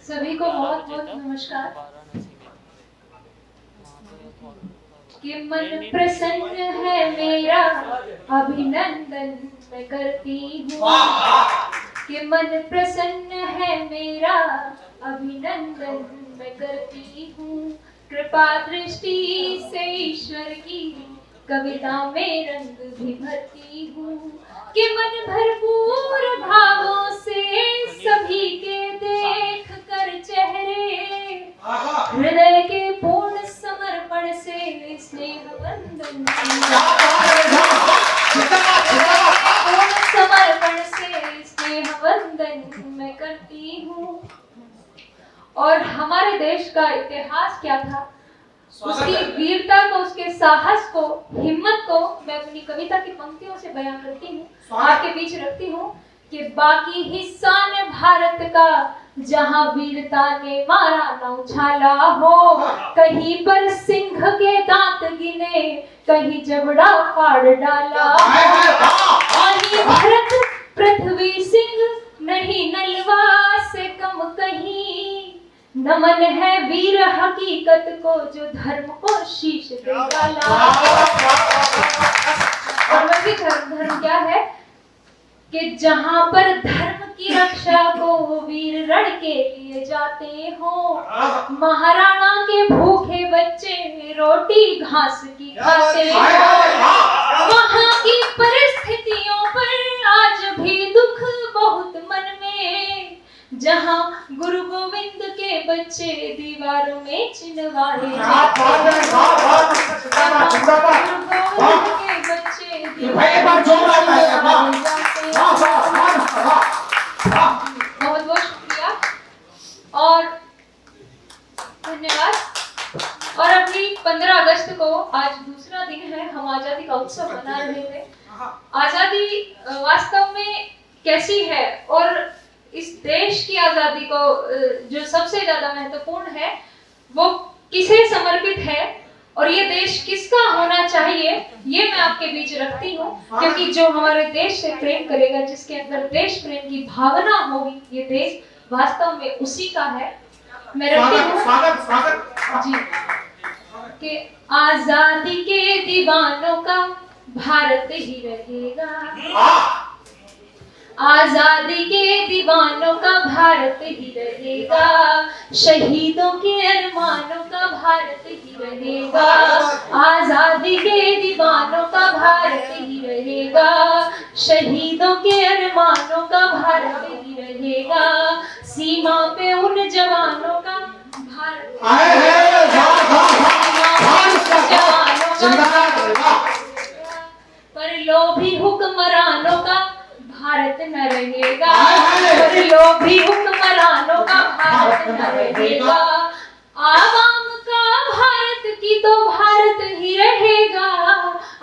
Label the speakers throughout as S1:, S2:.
S1: सभी को बहुत बहुत नमस्कार। कि मन प्रसन्न है मेरा अभिनंदन मैं करती हूँ। कि मन प्रसन्न है मेरा अभिनंदन मैं करती हूँ। कृपा दृष्टि से ईश्वर की कविता में रंग भी भरती हूँ। कि मन भरपूर भावों से सभी के देख कर चेहरे हृदय के पूर्ण समर्पण से स्नेह वंदन पूर्ण समर्पण से स्नेह वंदन मैं करती हूँ। और हमारे देश का इतिहास क्या था, उसकी वीरता को, उसके साहस को, हिम्मत को मैं अपनी कविता की पंक्तियों से बयान करती हूँ, आपके बीच रखती हूँ। कि बाकी हिस्सा ने भारत का जहाँ वीरता ने मारा न उछाला हो। कहीं पर सिंह के दांत गिने, कहीं जबड़ा फाड़ डाला। वहीं भरत पृथ्वी सिंह नहीं नलवा से कम कहीं। नमन है वीर हकीकत को जो धर्म को शीश दे डाला। और वही धर्म क्या है कि जहां पर धर्म की रक्षा को वो वीर रण के लिए जाते हो। महाराणा के भूखे बच्चे रोटी घास की खाते हो। वहां की परिस्थितियों पर आज भी दुख बहुत मन में। जहां गुरु गोविंद के बच्चे दीवारों में चिन्हवाए जाते के बच्चे बहुत बहुत शुक्रिया और धन्यवाद। और अभी 15 अगस्त को आज दूसरा दिन है, हम आजादी का उत्सव मना रहे थे। आजादी वास्तव में कैसी है और इस देश की आजादी को जो सबसे ज्यादा महत्वपूर्ण है वो किसे समर्पित है और ये देश किसका होना चाहिए, ये मैं आपके बीच रखती हूँ। क्योंकि जो हमारे देश से प्रेम करेगा, जिसके अंदर देश प्रेम की भावना होगी, ये देश वास्तव में उसी का है। मैं रखती हूँ जी कि आजादी के दीवानों का भारत ही रहेगा। आजादी के दीवानों का भारत ही रहेगा। शहीदों के अरमानों का भारत ही रहेगा। आजादी के दीवानों का भारत ही रहेगा। शहीदों के अरमानों का भारत ही रहेगा। सीमा पे उन जवानों का भारत पर लोभी हुक्मरानों का भारत न रहेगा। पर लोभी हुक्मरानों का भारत न रहेगा। आवाम का भारत की तो भारत ही रहेगा।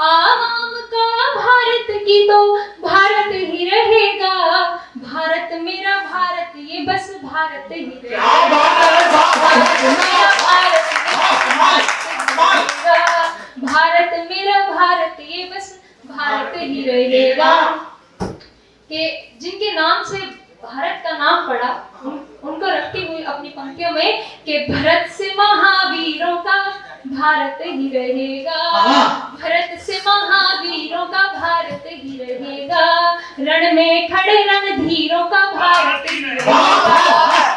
S1: आवाम का भारत की तो भारत ही रहेगा। भारत मेरा भारत ये बस भारत ही रहेगा। भारत मेरा भारत ये बस भारत ही रहेगा। कि जिनके नाम से भारत का नाम पड़ा उनको रखती हुई अपनी पंक्तियों में कि भरत से महावीरों का भारत ही रहेगा। भरत से महावीरों का भारत ही रहेगा। रण में खड़े रणधीरों का भारत ही रहेगा।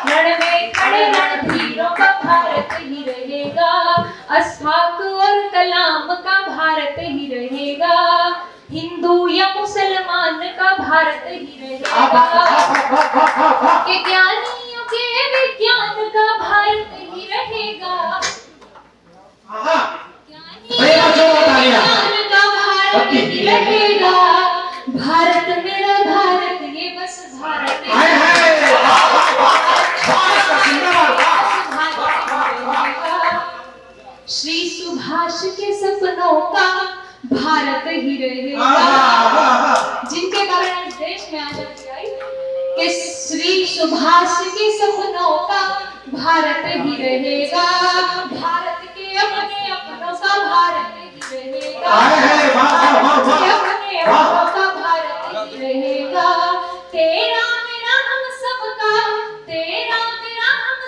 S1: रण में खड़े रणधीरों का भारत ही रहेगा। अशफाक और कलाम का भारत ही रहेगा। हिंदू या मुसलमान का भारत ही रहेगा। कि ज्ञानियों के विज्ञान का भारत ही रहेगा। ज्ञानियों के विज्ञान का भारत ही रहेगा। भारत मेरा भारत ये बस भारत ही रहेगा। श्री सुभाष के सपनों का भारत ही रहेगा। जिनके कारण इस देश में आजादी आई कि श्री सुभाष के सपनों का भारत ही रहेगा। भारत के अपने अपनों का भारत ही रहेगा। अपने अपनों का भारत ही रहेगा। तेरा मेरा हम सबका, तेरा मेरा हम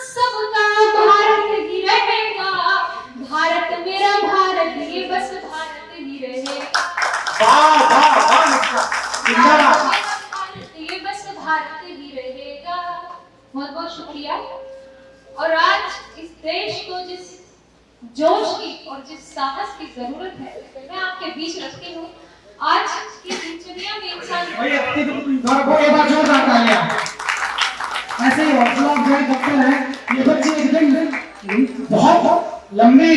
S2: वाह वाह वाह, जिंदाबाद।
S1: ये बस भारत ही रहेगा। बहुत बहुत शुक्रिया। और आज इस देश को जिस जोश की और जिस साहस की जरूरत है मैं आपके बीच रखती हूँ। आज की दिनचर्या में इंसान
S2: ऐसे ही हौसला अफजाई करते हैं। ये बच्चे एक दिन बहुत लंबी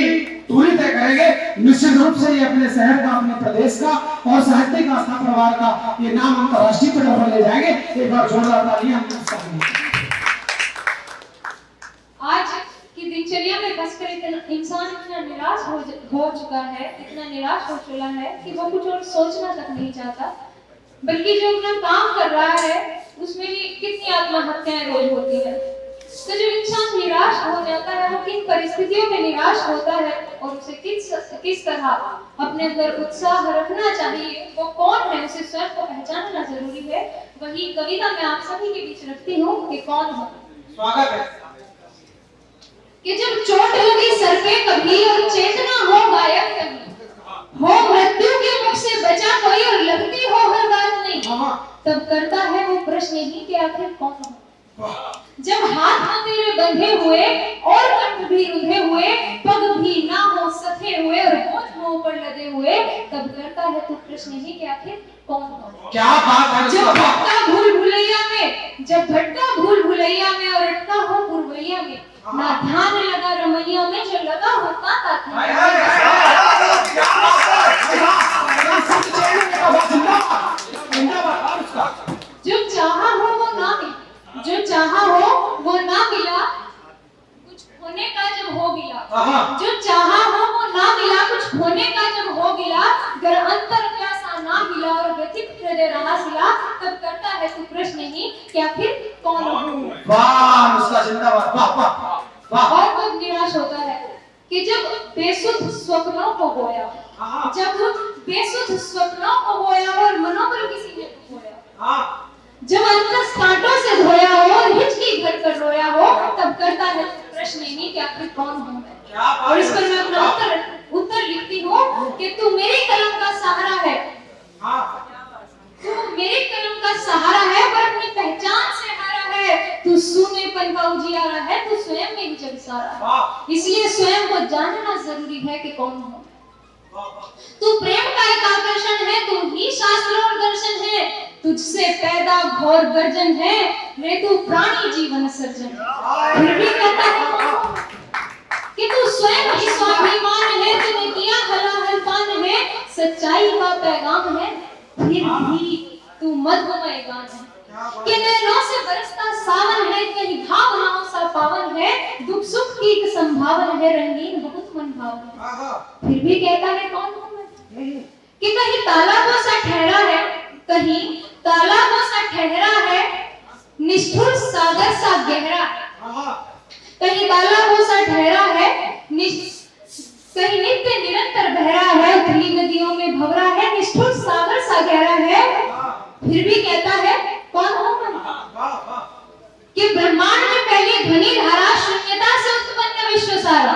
S2: दूरी तय करेंगे। निश्चित रूप से ये अपने शहर का, अपने प्रदेश का और साहित्यिक आस्था परिवार का ये नाम अंतर्राष्ट्रीय पटल पर ले जाएंगे। एक बार जोरदार तालियां।
S1: आज की दिनचर्या में बसकर इंसान इतना निराश हो चुका है, इतना निराश हो चुका है कि वो कुछ और सोचना तक नहीं चाहता, बल्कि जो अपना काम कर रहा है उसमें भी कितनी आत्महत्याएं रोज होती है। तो जो इंसान निराश हो जाता है वो किन परिस्थितियों में निराश होता है और उसे किस तरह अपने अंदर उत्साह रखना चाहिए, वो कौन है, उसे स्वयं को पहचानना जरूरी है। वही कविता मैं आप सभी के बीच रखती हूँ कि कौन हो।
S2: स्वागत है।
S1: कि जब चोट लगी सर पे कभी और चेतना हो गायब कभी, हो मृत्यु के मुख से बचा कोई और लगती हो हर बात नहीं, तब करता है वो प्रश्न ही कि आखिर कौन हो। जब हाथ तेरे बंधे हुए और कंठ भी रुंधे हुए, पग भी ना हो सके हुए और होठ मुंह पर लदे हुए, तब करता है तू प्रश्न ही कि आखिर कौन हो।
S2: क्या बात है।
S1: जब भटका भूल भुलैया में और अटका हो पुरवैया में, ना ध्यान लगा रमैया में जो लगा होता था। जो चाहा हो वो ना मिला, जो चाहा हो वो ना मिला, कुछ होने का जब हो गिला। जो चाहा हो वो ना मिला, कुछ होने का जब हो गिला, गर अंतर प्यासा ना मिला और व्यथित हृदय रहा सिला, तब करता है तू प्रश्न ही कि आखिर कौन हूँ।
S2: वाह उसका जिंदाबाद। वाह वाह वाह।
S1: और कब निराश होता है कि जब बेसुध स्वप्नों को बोया, जब बेसुध स्वप्नों को बोया और मनोबल किसी ने खोया, जब अंतर कांटों से धोया हो और हिचकी भर कर रोया हो, तब करता है प्रश्न ही कि आखिर कौन हूँ मैं। और इस पर मैं अपना उत्तर लिखती हूँ कि तू मेरी कलम का सहारा है, तू मेरे कलम का सहारा है पर अपनी पहचान से हारा है। तू सूनेपन का उजियारा है, तू स्वयं में ही जग सारा है। इसलिए स्वयं को जानना जरूरी है कि कौन हूँ। तू प्रेम का एक आकर्षण है, तू ही शास्त्र और दर्शन है, तुझसे पैदा घोर गर्जन है, मैं तू प्राणी जीवन सर्जन। फिर भी कहता है कि तू स्वयं ही स्वाभिमान है, तूने किया हलाहल पान है, सच्चाई का पैगाम है, फिर भी तू मधुमय गान है। कि नैनों से बरसता सावन है, कहीं भावनाओं सा पावन है, दुख सुख की एक संभावन है, रंगीन बहुत मन भावन है। फिर भी कहता है कौन हूँ मैं। कि कहीं तालाबों सा ठहरा है, कहीं तालाबों सा ठहरा है, निष्ठुर सागर सा गहरा है। कहीं तालाबों सा ठहरा है, कहीं नित्य निरंतर बहरा है, उथली नदियों में भंवरा है, निष्ठुर सागर सा गहरा है। फिर भी कहता है कौन हूँ मैं। कि ब्रह्मांड में पहली ध्वनि धारा शून्यता से उत्पन्न विश्व सारा,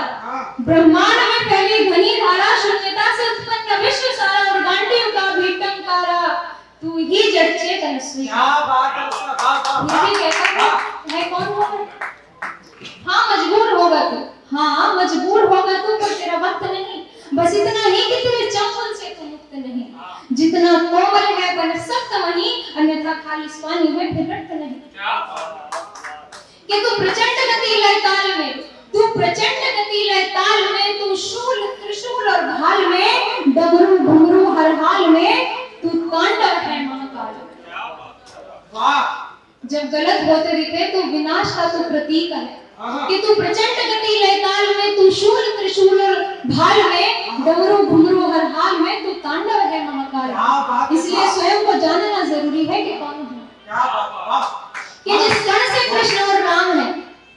S1: ब्रह्मांड में पहली ध्वनि धारा शून्यता से उत्पन्न विश्व सारा, और गांडियों का भी टंकारा, तू ही जड़ चेतन स्वीकार। फिर भी कहता है कौन हूँ मैं। हाँ मजबूर होगा तू, हाँ मजबूर होगा तू, पर तेरा वक्त नहीं, बस इतना ही कि तेरे चंगुल से तू मुक्त नहीं। जितना कोमल है बन सख्त वही, अन्यथा खालिस पानी में फिर रक्त नहीं। कि तू प्रचंड गति लय ताल में, तू प्रचंड गति लय ताल में, तू शूल त्रिशूल और ढाल में, डमरू घुंघरू हर हाल में, तू तांडव है महाकाल। जब गलत होते दिखे तो विनाश का तू प्रतीक है। कि तू प्रचंड गति लय ताल में, तू शूल त्रिशूल और ढाल में, डमरू घुंघरू हर हाल में, तू तांडव है महाकाल। इसलिए स्वयं को जानना जरूरी है कि कौन हूँ। कि जिस कण से कृष्ण और राम है,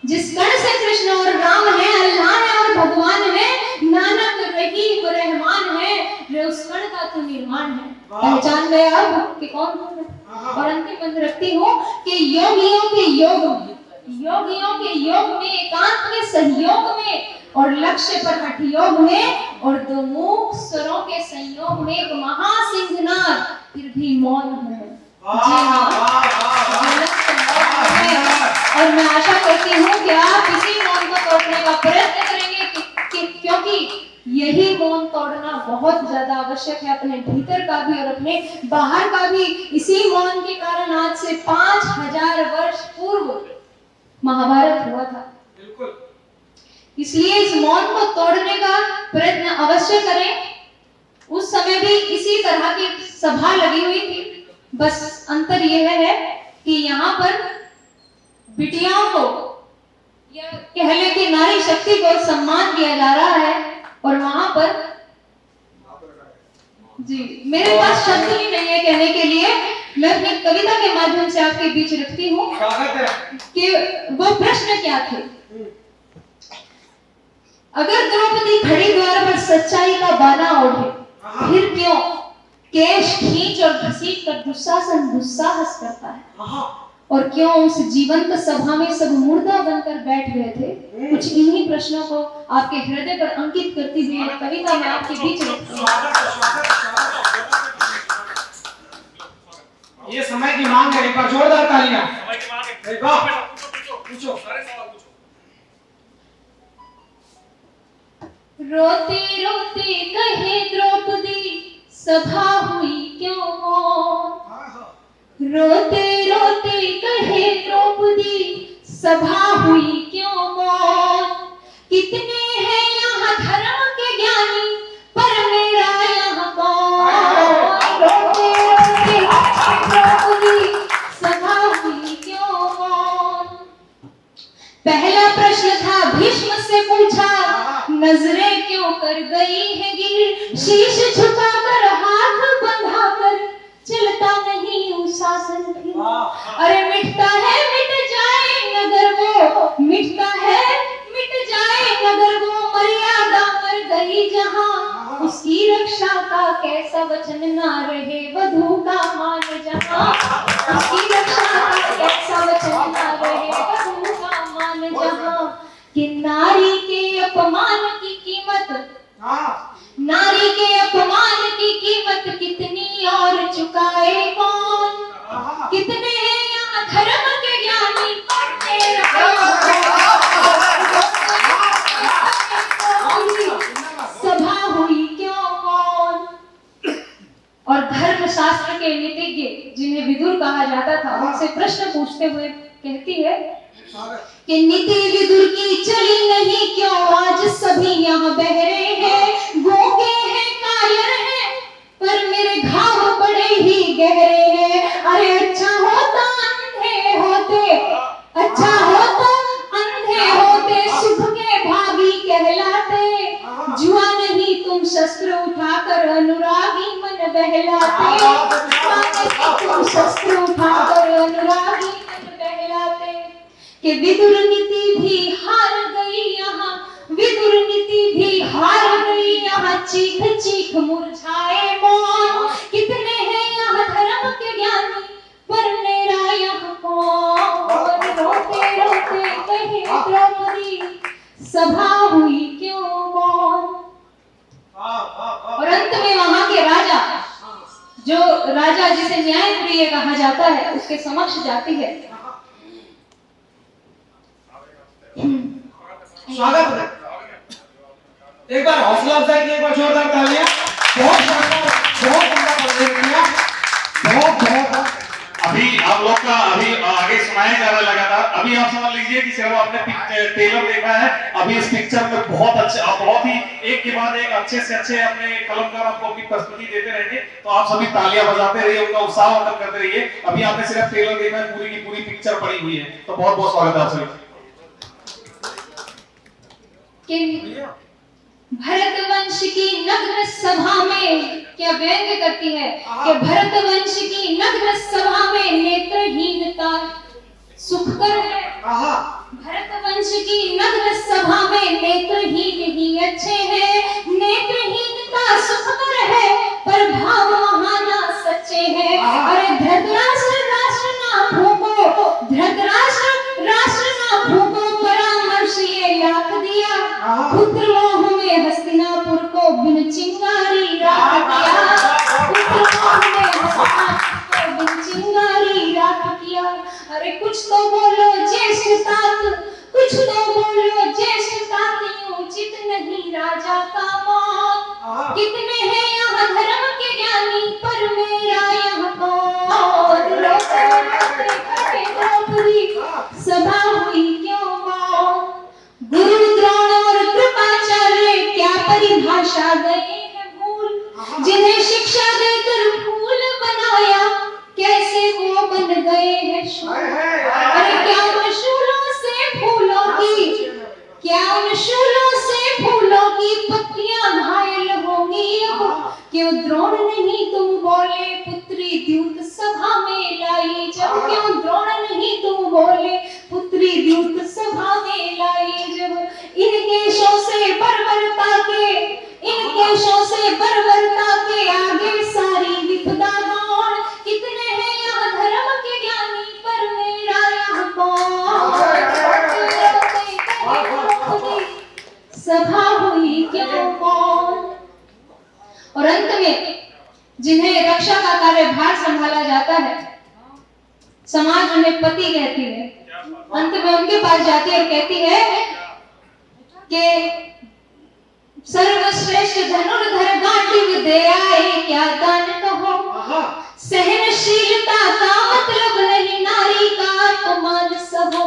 S1: जिस कण से कृष्ण और राम है, अल्लाह है और भगवान है, नानक रहीम रहमान है, रे उस कण का तू निर्माण है। पहचान गया अब कि कौन हूँ मैं। और अंतिम बंद रखती हूँ कि योगियों के योग में, योगियों के योग में, एकांत में, सहयोग में और लक्ष्य पर हठ योग में और दो मूक स्वरों के संयोग में एक महासिंहनाद, फिर भी मौन है। जी हाँ, और मैं आशा करती हूँ कि आप इसी मौन को तोड़ने का प्रयत्न करेंगे क्योंकि यही मौन तोड़ना बहुत ज्यादा आवश्यक है, अपने भीतर का भी और अपने बाहर का भी। इसी मौन के कारण आज से 5000 वर्ष पूर्व महाभारत हुआ था। बिल्कुल। इसलिए इस मौन को तोड़ने का प्रयत्न अवश्य करें। उस समय भी इसी तरह की सभा लगी हुई थी, बस अंतर यह है कि यहाँ पर बिटियाओं को या कह लें कि नारी शक्ति को सम्मान दिया जा रहा है और वहां पर जी मेरे पास शब्द ही नहीं है कहने के लिए। मैं अपनी कविता के माध्यम से आपके बीच रखती हूँ कि वो प्रश्न क्या थे। अगर द्रौपदी खड़ी द्वार पर सच्चाई का बाना ओढ़े, फिर क्यों केश खींच और घसीट कर दुशासन दुस्साहस करता है? और क्यों उस जीवंत सभा में सब मुर्दा बनकर बैठ गए थे? कुछ इन्हीं प्रश्नों को आपके हृदय पर अंकित करती हुई एक कविता में आपके बीच रखती हूँ।
S2: ये समय की मांग है, एक बार जोरदार तालियां।
S1: रोते रोते कहे द्रौपदी सभा हुई क्यों मौन? रोते रोते कहे द्रौपदी सभा हुई क्यों मौन? कितने हैं यहाँ धर्म के ज्ञानी, पर मेरा यहाँ कौन? रोते रोते द्रौपदी सभा हुई क्यों मौन? पहला प्रश्न था भीष्म से पूछा, नजरें क्यों कर गई है गिर? शीश झुकाकर हाथ बंधाकर चलता नहीं शासन फिर। अरे मिटता है मिट जाए नगर वो, मिटता है मिट जाए नगर वो, मर्यादा मर गई जहां, उसकी रक्षा का कैसा वचन ना रहे वधू का मान जहां, उसकी रक्षा का कैसा वचन ना रहे वधू का मान जहां। कि नारी के अपमान की कीमत, नारी के अपमान की कीमत कितनी और चुकाए कौन? कितने हैं यहाँ धर्म के ज्ञानी, सभा हुई क्यों मौन? और धर्म शास्त्र के नीतिज्ञ जिन्हें विदुर कहा जाता था, उनसे प्रश्न पूछते हुए कहती है कि नीति विदुर की चली नहीं क्यों? आज सभी यहाँ बहरे हैं, गूंगे हैं, कायर हैं, पर मेरे घाव बड़े ही गहरे हैं। अरे अच्छा होता अंधे होते, अच्छा होता अंधे होते, सुख के भागी कहलाते। जुआ नहीं तुम शस्त्र उठाकर अनुरागी मन बहलाते, तुम शस्त्र उठाकर अनुरागी मन बहलाते। कि विदुर नीति भी हार गई यहाँ, विदुर नीति भी हार गई यहाँ, चीख चीख मुरझाए मौन। कितने हैं यहाँ धर्म के ज्ञानी, पर मेरा यहाँ कौन? रोते रोते कहे द्रौपदी सभा हुई क्यों मौन? और अंत में वहां के राजा, जो राजा जिसे न्याय प्रिय कहा जाता है, उसके समक्ष जाती है।
S2: स्वागत है, एक बार हौसला अफजाई की, एक बार जोरदार तालियां। बहुत शानदार, बहुत उम्दा प्रदर्शन किया, बहुत।
S3: अभी आप लोग का अभी आगे सुनाया जा रहा लगातार। अभी आप समझ लीजिए कि सिर्फ आपने ट्रेलर देखा है, अभी इस पिक्चर में बहुत अच्छे, आप बहुत ही एक के बाद एक अच्छे से अच्छे अपने कलाकार आपको अपनी प्रस्तुति देते रहेंगे, तो आप सभी तालियां बजाते रहिए, उनका उत्साह वर्धन करते रहिए। अभी आपने सिर्फ ट्रेलर देखा है, पूरी की पूरी पिक्चर पड़ी हुई है, तो बहुत बहुत स्वागत है आप सभी।
S1: भरत वंश की नग्न सभा में क्या व्यंग्य करती है कि भरत वंश की नग्न सभा में नेत्रहीनता सुखकर है। भरत वंश की नग्न सभा में नेत्रहीन ही अच्छे हैं, नेत्रहीनता सुखकर है, पर भाव महाना सच्चे हैं। अरे धृतराष्ट्र राष्ट्र ना भूखो, धृतराष्ट्र राष्ट्र अरे कुछ तो बोलो ज्येष्ठ तात, कुछ तो बोलो ज्येष्ठ तात, उचित नहीं राजा का मौत। कितने हैं यहाँ धर्म के ज्ञानी, पर मेरा यहाँ कौन। द्रौपदी सभा हुई क्यों मौन। गुरु द्रोण और कृपाचार्य क्या परिभाषा गए हैं भूल, जिन्हें शिक्षा देकर फूल बनाया, कैसे वो बन गए हैं शूल। अरे क्या उन शूलों से फूलों की, क्या उन शूलों से फूलों की पत्तियां घायल होंगी। क्यों द्रोण नहीं तुम बोले पुत्री द्यूत सभा में लाई जब। क्यों द्रोण नहीं तुम बोले पुत्री द्यूत सभा में लाई जब। इन केशों से बर्बरता के, इन केशों से बर्बरता के आगे सारी विपदा गौण। कितने हैं यहाँ धर्म के ज्ञानी, पर मेरा यहाँ कौन। सभा हुई क्यों मौन। और अंत में जिन्हें रक्षा का कार्यभार संभाला जाता है, समाज उन्हें पति कहती है, अंत में उनके पास जाती है और कहती है कि सर्वश्रेष्ठ धनुर्धर गांडीव दे आए क्या दान कहो। सहनशीलता का मतलब नहीं नारी का अपमान सहो।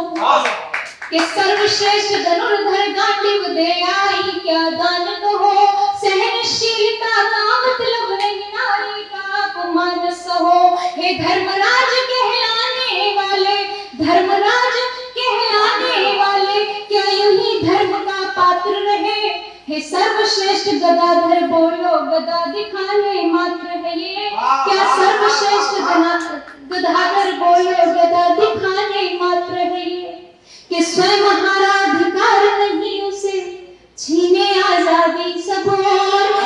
S1: कि सर्वश्रेष्ठ धनुर्धर गांडीव दे आई क्या दान कहो। सहनशीलता का मतलब नहीं नारी का अपमान सहो। हे धर्मराज कहलाने वाले, धर्मराज कहलाने वाले, क्या यूं ही धर्म का पात्र रहे। हे सर्वश्रेष्ठ गदाधर बोलो गदा दिखाने मात्र है ये। क्या सर्वश्रेष्ठ गदाधर बोलो गदा दिखाने मात्र है ये। कि स्वयं हमारा अधिकार नहीं उसे छीने आजादी सब और।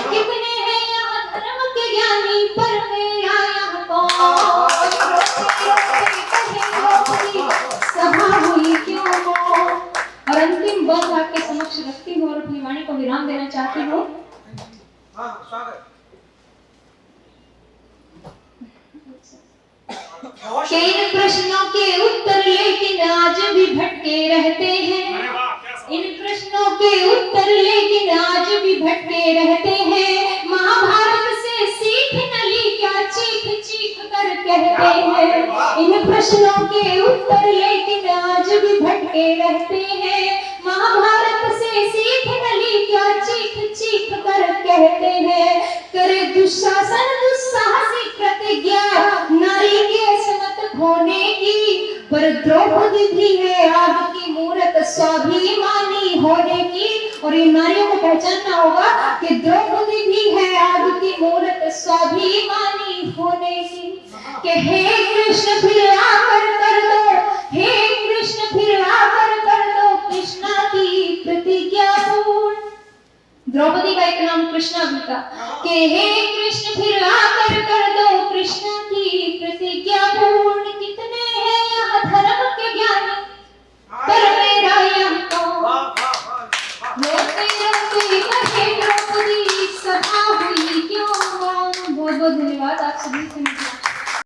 S1: कितने हैं यहाँ धर्म के ज्ञानी, पर मेरा यहाँ कौन। सभा हुई क्यों मौन। और अंतिम बात आपके समक्ष रखती हूँ और अपनी वाणी को विराम देना चाहती हूँ। इन प्रश्नों के उत्तर लेकिन आज भी भटके रहते हैं। इन प्रश्नों के उत्तर लेकिन आज भी भटके रहते हैं। महाभारत से सीख न ली क्या, चीख चीख कर कहते हैं। इन प्रश्नों के उत्तर लेकिन आज भी भटके रहते हैं। महाभारत से सीख न ली क्या, चीख चीख कर कहते हैं। करे दुशासन दुस्साहसी प्रतिज्ञा, नारी के असमत होने की, पर द्रौपदी भी है आग की मूरत स्वाभिमानी होने की। और ये नारियों को पहचानना होगा कि द्रौपदी भी है आग की मूरत स्वाभिमानी होने की। कि हे कृष्ण फिर आकर कर दो, हे कृष्ण फिर आकर कर दो कृष्णा की प्रतिज्ञा पूर्ण। द्रौपदी का एक नाम कृष्णा भी था। कि हे कृष्ण फिर आकर कर दो कृष्णा की प्रतिज्ञा पूर्ण। कितने हैं यहाँ धर्म के ज्ञानी, पर मेरा यहाँ कौन। रोते रोते कहे द्रौपदी सभा हुई क्यों मौन। बहुत बहुत धन्यवाद आप सभी से।